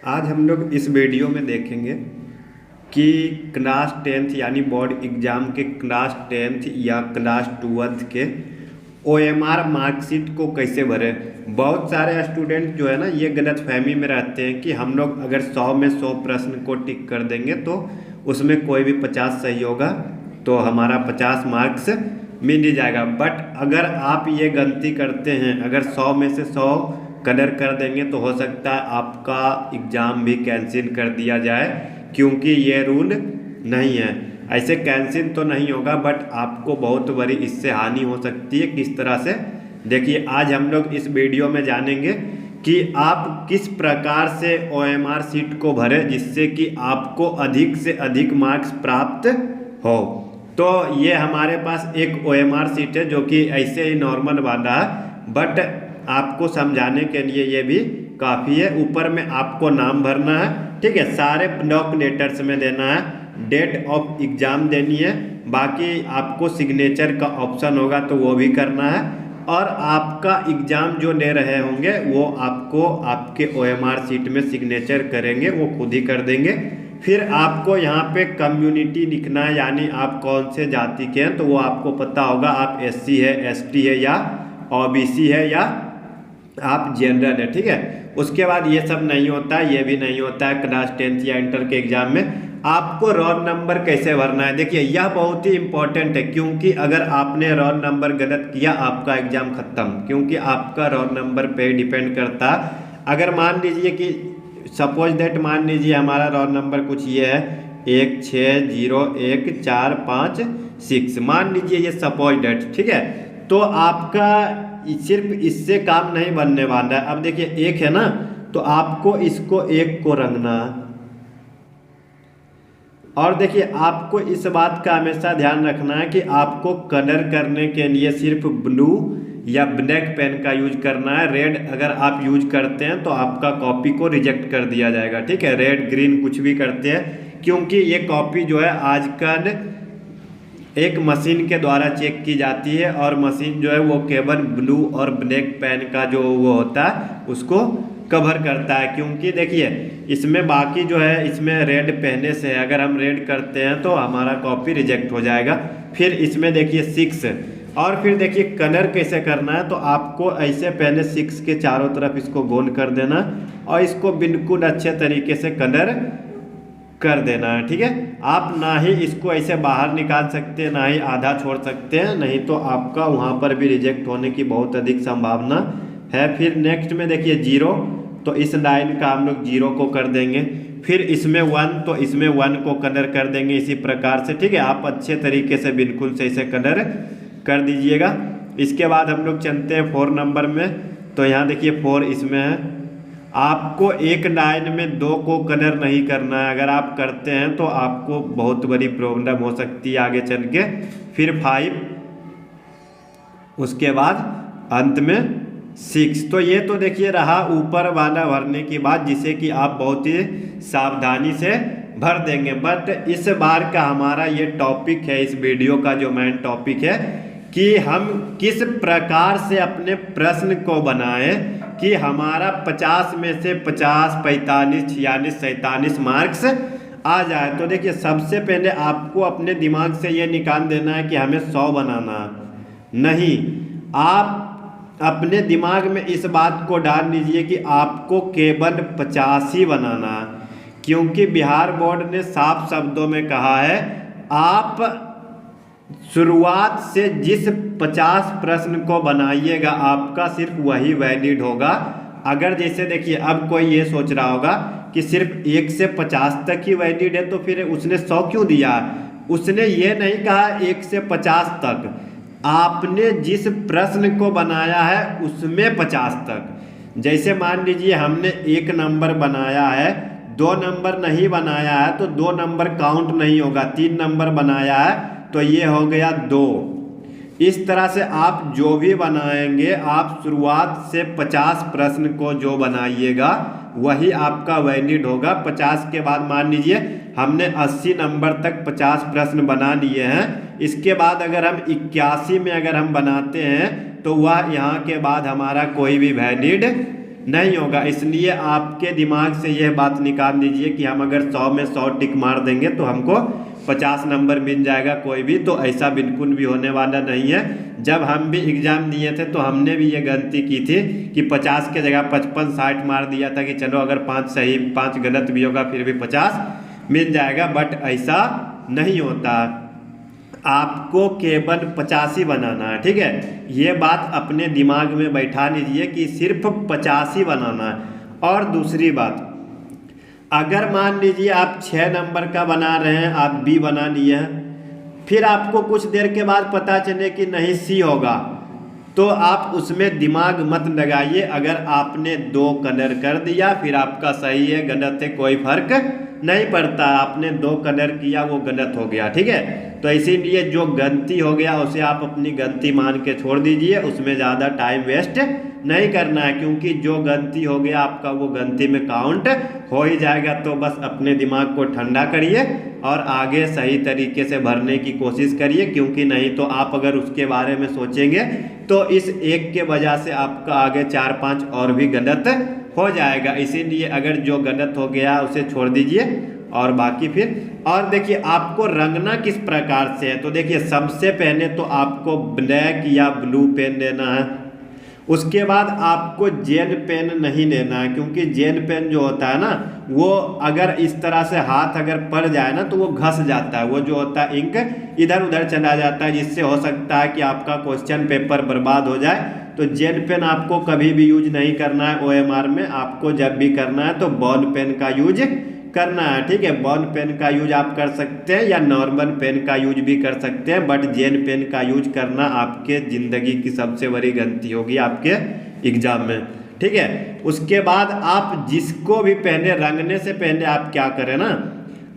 आज हम लोग इस वीडियो में देखेंगे कि क्लास 10th यानी बोर्ड एग्ज़ाम के क्लास 10th या क्लास 12th के OMR मार्कशीट को कैसे भरें। बहुत सारे स्टूडेंट जो है ना ये गलतफहमी में रहते हैं कि हम लोग अगर 100 में 100 प्रश्न को टिक कर देंगे तो उसमें कोई भी 50 सही होगा तो हमारा 50 मार्क्स मिल ही जाएगा। बट अगर आप ये गलती करते हैं, अगर 100 में से 100 कलर कर देंगे तो हो सकता है आपका एग्ज़ाम भी कैंसिल कर दिया जाए, क्योंकि ये रूल नहीं है। ऐसे कैंसिल तो नहीं होगा बट आपको बहुत बड़ी इससे हानि हो सकती है। किस तरह से, देखिए आज हम लोग इस वीडियो में जानेंगे कि आप किस प्रकार से OMR शीट को भरें जिससे कि आपको अधिक से अधिक मार्क्स प्राप्त हो। तो ये हमारे पास एक OMR शीट है जो कि ऐसे ही नॉर्मल वाला है, बट आपको समझाने के लिए ये भी काफ़ी है। ऊपर में आपको नाम भरना है, ठीक है, सारे ब्लॉक लेटर्स में देना है, डेट ऑफ एग्ज़ाम देनी है, बाकी आपको सिग्नेचर का ऑप्शन होगा तो वो भी करना है, और आपका एग्ज़ाम जो ले रहे होंगे वो आपको आपके OMR शीट में सिग्नेचर करेंगे, वो खुद ही कर देंगे। फिर आपको यहाँ पे कम्युनिटी लिखना है, यानी आप कौन से जाति के हैं तो वो आपको पता होगा, आप SC है, ST है या OBC है या आप जनरल है, ठीक है। उसके बाद ये सब नहीं होता है, ये भी नहीं होता है क्लास 10th या इंटर के एग्ज़ाम में। आपको रोल नंबर कैसे भरना है, देखिए यह बहुत ही इंपॉर्टेंट है, क्योंकि अगर आपने रोल नंबर गलत किया आपका एग्ज़ाम खत्म, क्योंकि आपका रोल नंबर पे डिपेंड करता है। अगर मान लीजिए कि सपोज दैट मान लीजिए हमारा रोल नंबर कुछ ये है 1601456, मान लीजिए ये सपोज दैट, ठीक है, तो आपका सिर्फ इससे काम नहीं बनने वाला है। अब देखिए एक है ना, तो आपको इसको एक को रंगना, और देखिए आपको इस बात का हमेशा ध्यान रखना है कि आपको कलर करने के लिए सिर्फ ब्लू या ब्लैक पेन का यूज करना है। रेड अगर आप यूज करते हैं तो आपका कॉपी को रिजेक्ट कर दिया जाएगा, ठीक है। रेड ग्रीन कुछ भी करते हैं, क्योंकि ये कॉपी जो है आजकल एक मशीन के द्वारा चेक की जाती है, और मशीन जो है वो केवल ब्लू और ब्लैक पेन का जो वो होता है उसको कवर करता है। क्योंकि देखिए इसमें बाकी जो है इसमें रेड पहने से है, अगर हम रेड करते हैं तो हमारा कॉपी रिजेक्ट हो जाएगा। फिर इसमें देखिए 6, और फिर देखिए कलर कैसे करना है, तो आपको ऐसे पहले 6 के चारों तरफ इसको गोल कर देना और इसको बिल्कुल अच्छे तरीके से कलर कर देना है, ठीक है। आप ना ही इसको ऐसे बाहर निकाल सकते हैं, ना ही आधा छोड़ सकते हैं, नहीं तो आपका वहाँ पर भी रिजेक्ट होने की बहुत अधिक संभावना है। फिर नेक्स्ट में देखिए 0, तो इस लाइन का हम लोग 0 को कर देंगे। फिर इसमें 1, तो इसमें 1 को कलर कर देंगे इसी प्रकार से, ठीक है। आप अच्छे तरीके से बिल्कुल से इसे कलर कर दीजिएगा। इसके बाद हम लोग चलते हैं 4 नंबर में, तो यहाँ देखिए 4 इसमें है। आपको एक लाइन में 2 को कलर नहीं करना है, अगर आप करते हैं तो आपको बहुत बड़ी प्रॉब्लम हो सकती है आगे चल के। फिर 5, उसके बाद अंत में 6। तो ये तो देखिए रहा ऊपर वाला भरने की बात, जिसे कि आप बहुत ही सावधानी से भर देंगे। बट इस बार का हमारा ये टॉपिक है, इस वीडियो का जो मेन टॉपिक है कि हम किस प्रकार से अपने प्रश्न को बनाएं कि हमारा 50 में से 50, 45, 46, 47 मार्क्स आ जाए। तो देखिए सबसे पहले आपको अपने दिमाग से ये निकाल देना है कि हमें 100 बनाना नहीं। आप अपने दिमाग में इस बात को डाल लीजिए कि आपको केवल 50 ही बनाना है, क्योंकि बिहार बोर्ड ने साफ शब्दों में कहा है आप शुरुआत से जिस 50 प्रश्न को बनाइएगा आपका सिर्फ वही वैलिड होगा। अगर जैसे देखिए अब कोई ये सोच रहा होगा कि सिर्फ 1 से 50 तक ही वैलिड है तो फिर उसने 100 क्यों दिया। उसने ये नहीं कहा 1 से 50 तक, आपने जिस प्रश्न को बनाया है उसमें 50 तक। जैसे मान लीजिए हमने 1 नंबर बनाया है, 2 नंबर नहीं बनाया है तो 2 नंबर काउंट नहीं होगा, 3 नंबर बनाया है तो ये हो गया 2। इस तरह से आप जो भी बनाएंगे आप शुरुआत से 50 प्रश्न को जो बनाइएगा वही आपका वैलिड होगा। 50 के बाद मान लीजिए हमने 80 नंबर तक 50 प्रश्न बना लिए हैं, इसके बाद अगर हम 81 में अगर हम बनाते हैं तो वह यहाँ के बाद हमारा कोई भी वैलिड नहीं होगा। इसलिए आपके दिमाग से यह बात निकाल दीजिए कि हम अगर 100 में 100 टिक मार देंगे तो हमको 50 नंबर मिल जाएगा कोई भी, तो ऐसा बिल्कुल भी होने वाला नहीं है। जब हम भी एग्ज़ाम दिए थे तो हमने भी ये गलती की थी कि 50 के जगह 55-60 मार दिया था कि चलो अगर 5 सही 5 गलत भी होगा फिर भी 50 मिल जाएगा, बट ऐसा नहीं होता। आपको केवल 85 बनाना है, ठीक है। ये बात अपने दिमाग में बैठा लीजिए कि सिर्फ 85 बनाना है। और दूसरी बात, अगर मान लीजिए आप 6 नंबर का बना रहे हैं, आप बी बना लिए हैं, फिर आपको कुछ देर के बाद पता चले कि नहीं सी होगा, तो आप उसमें दिमाग मत लगाइए। अगर आपने 2 कलर कर दिया फिर आपका सही है गलत है कोई फर्क नहीं पड़ता। आपने 2 कलर किया वो गलत हो गया, ठीक है। तो इसीलिए जो गलती हो गया उसे आप अपनी गलती मान के छोड़ दीजिए, उसमें ज़्यादा टाइम वेस्ट नहीं करना है, क्योंकि जो गलती हो गया आपका वो गलती में काउंट हो ही जाएगा। तो बस अपने दिमाग को ठंडा करिए और आगे सही तरीके से भरने की कोशिश करिए, क्योंकि नहीं तो आप अगर उसके बारे में सोचेंगे तो इस एक के वजह से आपका आगे 4-5 और भी गलत हो जाएगा। इसीलिए अगर जो गलत हो गया उसे छोड़ दीजिए और बाकी फिर। और देखिए आपको रंगना किस प्रकार से है, तो देखिए सबसे पहले तो आपको ब्लैक या ब्लू पेन लेना है। उसके बाद आपको जेल पेन नहीं लेना है, क्योंकि जेल पेन जो होता है ना वो अगर इस तरह से हाथ अगर पड़ जाए ना तो वो घस जाता है, वो जो होता है इंक इधर उधर चला जाता है, जिससे हो सकता है कि आपका क्वेश्चन पेपर बर्बाद हो जाए। तो जेल पेन आपको कभी भी यूज नहीं करना है OMR में। आपको जब भी करना है तो बॉल पेन का यूज करना है, ठीक है। बॉल पेन का यूज आप कर सकते हैं या नॉर्मल पेन का यूज भी कर सकते हैं, बट जेल पेन का यूज करना आपके ज़िंदगी की सबसे बड़ी गलती होगी आपके एग्जाम में, ठीक है। उसके बाद आप जिसको भी पहले रंगने से पहले आप क्या करें ना,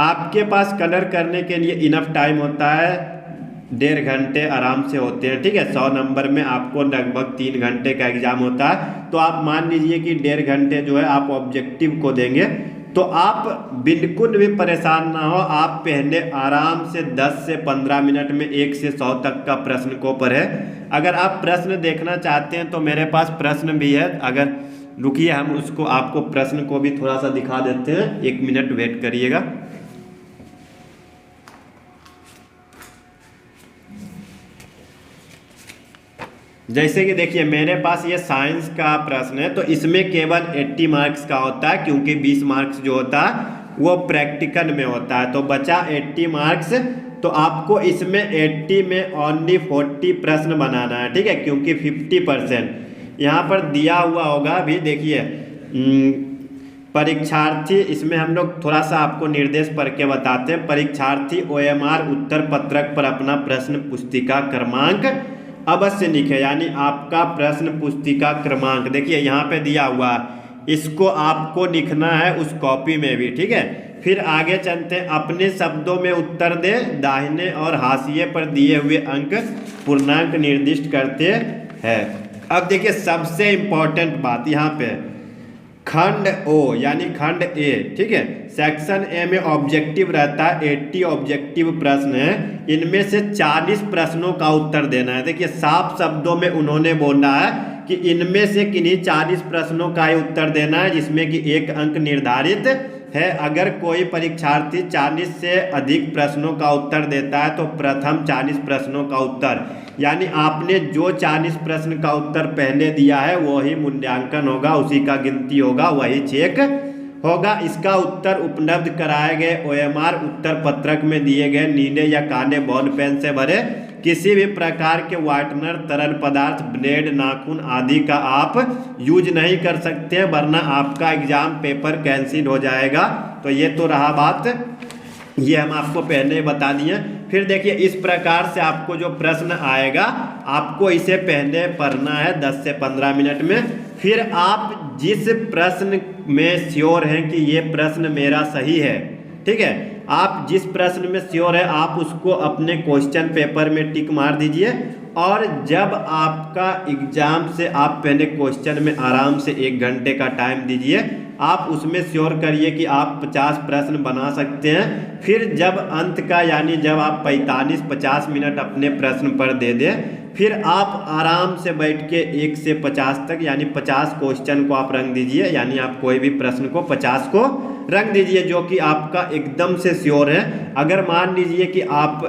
आपके पास कलर करने के लिए इनफ टाइम होता है, 1.5 घंटे आराम से होते हैं, ठीक है। 100 नंबर में आपको लगभग 3 घंटे का एग्जाम होता है। तो आप मान लीजिए कि 1.5 घंटे जो है आप ऑब्जेक्टिव को देंगे, तो आप बिल्कुल भी परेशान ना हो। आप पहले आराम से 10 से 15 मिनट में 1 से 100 तक का प्रश्न को पढ़ें। अगर आप प्रश्न देखना चाहते हैं तो मेरे पास प्रश्न भी है, अगर रुकिए हम उसको आपको प्रश्न को भी थोड़ा सा दिखा देते हैं, 1 मिनट वेट करिएगा। जैसे कि देखिए मेरे पास ये साइंस का प्रश्न है, तो इसमें केवल 80 मार्क्स का होता है, क्योंकि 20 मार्क्स जो होता है वो प्रैक्टिकल में होता है। तो बचा 80 मार्क्स, तो आपको इसमें 80 में ओनली 40 प्रश्न बनाना है, ठीक है, क्योंकि 50% यहाँ पर दिया हुआ होगा। अभी देखिए परीक्षार्थी, इसमें हम लोग थोड़ा सा आपको निर्देश पढ़ के बताते हैं। परीक्षार्थी OMR उत्तर पत्रक पर अपना प्रश्न पुस्तिका क्रमांक अवश्य लिखे, यानी आपका प्रश्न पुस्तिका क्रमांक देखिए यहाँ पे दिया हुआ, इसको आपको लिखना है उस कॉपी में भी, ठीक है। फिर आगे चलते हैं, अपने शब्दों में उत्तर दे, दाहिने और हाशिए पर दिए हुए अंक पूर्णांक निर्दिष्ट करते हैं। अब देखिए सबसे इंपॉर्टेंट बात यहाँ पे, खंड O यानी खंड A, ठीक है, सेक्शन A में ऑब्जेक्टिव रहता है, 80 ऑब्जेक्टिव प्रश्न है, इनमें से 40 प्रश्नों का उत्तर देना है। देखिए साफ शब्दों में उन्होंने बोला है कि इनमें से किन्हीं 40 प्रश्नों का ही उत्तर देना है, जिसमें कि 1 अंक निर्धारित है। अगर कोई परीक्षार्थी 40 से अधिक प्रश्नों का उत्तर देता है तो प्रथम 40 प्रश्नों का उत्तर, यानी आपने जो 40 प्रश्न का उत्तर पहले दिया है वही मूल्यांकन होगा, उसी का गिनती होगा, वही चेक होगा। इसका उत्तर उपलब्ध कराए गए OMR उत्तर पत्रक में दिए गए नीले या काले बॉल पेन से भरे। किसी भी प्रकार के व्हाइटनर, तरल पदार्थ, ब्लेड, नाखून आदि का आप यूज नहीं कर सकते हैं, वरना आपका एग्जाम पेपर कैंसिल हो जाएगा। तो ये तो रहा बात, ये हम आपको पहले बता दिए। फिर देखिए इस प्रकार से आपको जो प्रश्न आएगा आपको इसे पहले पढ़ना है 10 से 15 मिनट में। फिर आप जिस प्रश्न में श्योर हैं कि ये प्रश्न मेरा सही है, ठीक है, आप जिस प्रश्न में श्योर है आप उसको अपने क्वेश्चन पेपर में टिक मार दीजिए। और जब आपका एग्जाम से आप पहले क्वेश्चन में आराम से 1 घंटे का टाइम दीजिए, आप उसमें श्योर करिए कि आप 50 प्रश्न बना सकते हैं। फिर जब अंत का यानी जब आप 45-50 मिनट अपने प्रश्न पर दे दें, फिर आप आराम से बैठ के 1 से 50 तक यानी 50 क्वेश्चन को आप रंग दीजिए, यानी आप कोई भी प्रश्न को 50 को रंग दीजिए जो कि आपका एकदम से श्योर है। अगर मान लीजिए कि आप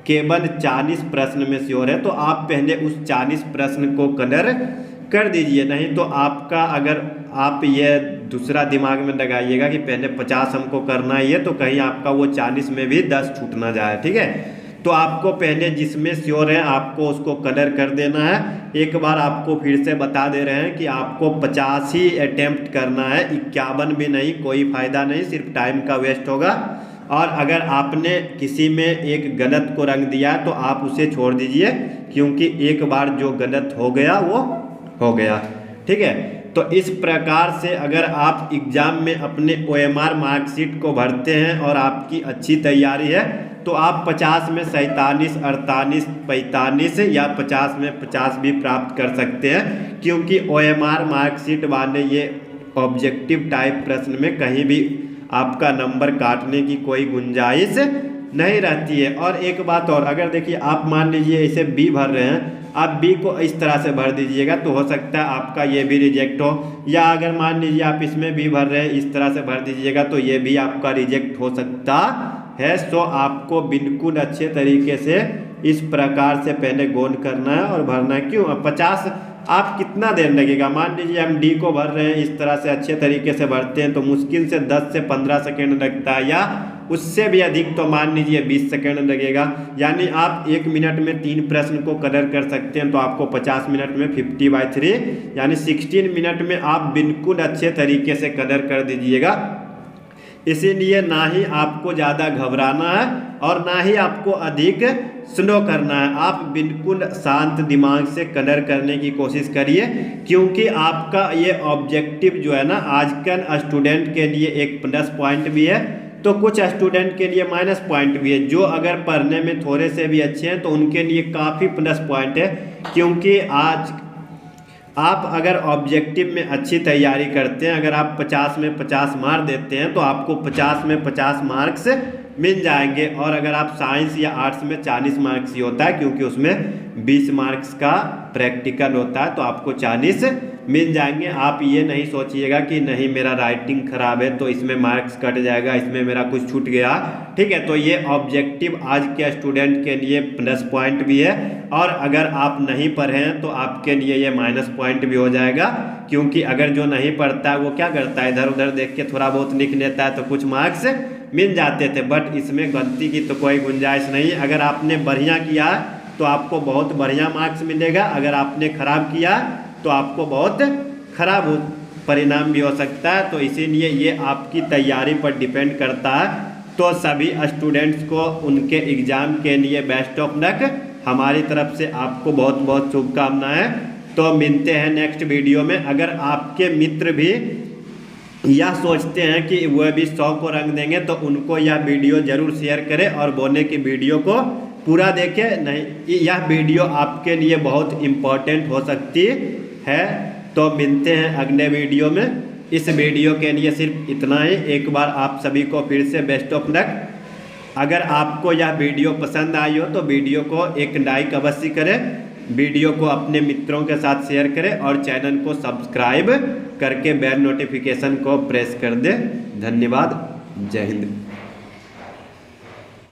केवल 40 प्रश्न में श्योर है तो आप पहले उस 40 प्रश्न को कलर कर दीजिए, नहीं तो आपका अगर आप ये दूसरा दिमाग में लगाइएगा कि पहले 50 हमको करना ही है तो कहीं आपका वो 40 में भी 10 छूट ना जाए। ठीक है, तो आपको पहले जिसमें श्योर है आपको उसको कलर कर देना है। एक बार आपको फिर से बता दे रहे हैं कि आपको 50 ही अटेम्प्ट करना है, 51 भी नहीं, कोई फ़ायदा नहीं, सिर्फ टाइम का वेस्ट होगा। और अगर आपने किसी में एक गलत को रंग दिया तो आप उसे छोड़ दीजिए, क्योंकि एक बार जो गलत हो गया वो हो गया। ठीक है, तो इस प्रकार से अगर आप एग्ज़ाम में अपने OMR मार्कशीट को भरते हैं और आपकी अच्छी तैयारी है तो आप 50 में 47, 48, 45 या 50 में 50 भी प्राप्त कर सकते हैं, क्योंकि OMR मार्कशीट वाले ये ऑब्जेक्टिव टाइप प्रश्न में कहीं भी आपका नंबर काटने की कोई गुंजाइश नहीं रहती है। और एक बात और, अगर देखिए आप मान लीजिए इसे बी भर रहे हैं, आप बी को इस तरह से भर दीजिएगा तो हो सकता है आपका ये भी रिजेक्ट हो, या अगर मान लीजिए आप इसमें बी भर रहे हैं इस तरह से भर दीजिएगा तो ये भी आपका रिजेक्ट हो सकता है। सो आपको बिल्कुल अच्छे तरीके से इस प्रकार से पहले गोल करना है और भरना है। क्यों 50 आप कितना देर लगेगा, मान लीजिए हम डी को भर रहे हैं इस तरह से अच्छे तरीके से भरते हैं तो मुश्किल से 10 से 15 सेकेंड लगता है, या उससे भी अधिक तो मान लीजिए 20 सेकेंड लगेगा। यानी आप 1 मिनट में 3 प्रश्न को कलर कर सकते हैं तो आपको 50 मिनट में 50/3 यानी 16 मिनट में आप बिल्कुल अच्छे तरीके से कलर कर दीजिएगा। इसीलिए ना ही आपको ज़्यादा घबराना है और ना ही आपको अधिक स्लो करना है, आप बिल्कुल शांत दिमाग से कलर करने की कोशिश करिए, क्योंकि आपका ये ऑब्जेक्टिव जो है ना आजकल स्टूडेंट के लिए एक प्लस पॉइंट भी है तो कुछ स्टूडेंट के लिए माइनस पॉइंट भी है। जो अगर पढ़ने में थोड़े से भी अच्छे हैं तो उनके लिए काफ़ी प्लस पॉइंट है, क्योंकि आज आप अगर ऑब्जेक्टिव में अच्छी तैयारी करते हैं, अगर आप 50 में 50 मार्क देते हैं तो आपको 50 में 50 मार्क्स मिल जाएंगे। और अगर आप साइंस या आर्ट्स में 40 मार्क्स ही होता है, क्योंकि उसमें 20 मार्क्स का प्रैक्टिकल होता है, तो आपको 40 मिल जाएंगे। आप ये नहीं सोचिएगा कि नहीं मेरा राइटिंग खराब है तो इसमें मार्क्स कट जाएगा, इसमें मेरा कुछ छूट गया। ठीक है, तो ये ऑब्जेक्टिव आज के स्टूडेंट के लिए प्लस पॉइंट भी है, और अगर आप नहीं पढ़े हैं तो आपके लिए ये माइनस पॉइंट भी हो जाएगा, क्योंकि अगर जो नहीं पढ़ता है वो क्या करता है, इधर उधर देख के थोड़ा बहुत लिख लेता है तो कुछ मार्क्स मिल जाते थे। बट इसमें गलती की तो कोई गुंजाइश नहीं। अगर आपने बढ़िया किया तो आपको बहुत बढ़िया मार्क्स मिलेगा, अगर आपने खराब किया तो आपको बहुत खराब परिणाम भी हो सकता है। तो इसीलिए ये आपकी तैयारी पर डिपेंड करता है। तो सभी स्टूडेंट्स को उनके एग्ज़ाम के लिए बेस्ट ऑफ लक। हमारी तरफ से आपको बहुत बहुत शुभकामनाएं। तो मिलते हैं नेक्स्ट वीडियो में। अगर आपके मित्र भी यह सोचते हैं कि वह भी 100 को रंग देंगे तो उनको यह वीडियो ज़रूर शेयर करें और बोले कि वीडियो को पूरा देखें। नहीं, यह वीडियो आपके लिए बहुत इम्पोर्टेंट हो सकती है। तो मिलते हैं अगले वीडियो में। इस वीडियो के लिए सिर्फ इतना ही। एक बार आप सभी को फिर से बेस्ट ऑफ लक। अगर आपको यह वीडियो पसंद आई हो तो वीडियो को एक लाइक अवश्य करें, वीडियो को अपने मित्रों के साथ शेयर करें और चैनल को सब्सक्राइब करके बेल नोटिफिकेशन को प्रेस कर दें। धन्यवाद। जय हिंद।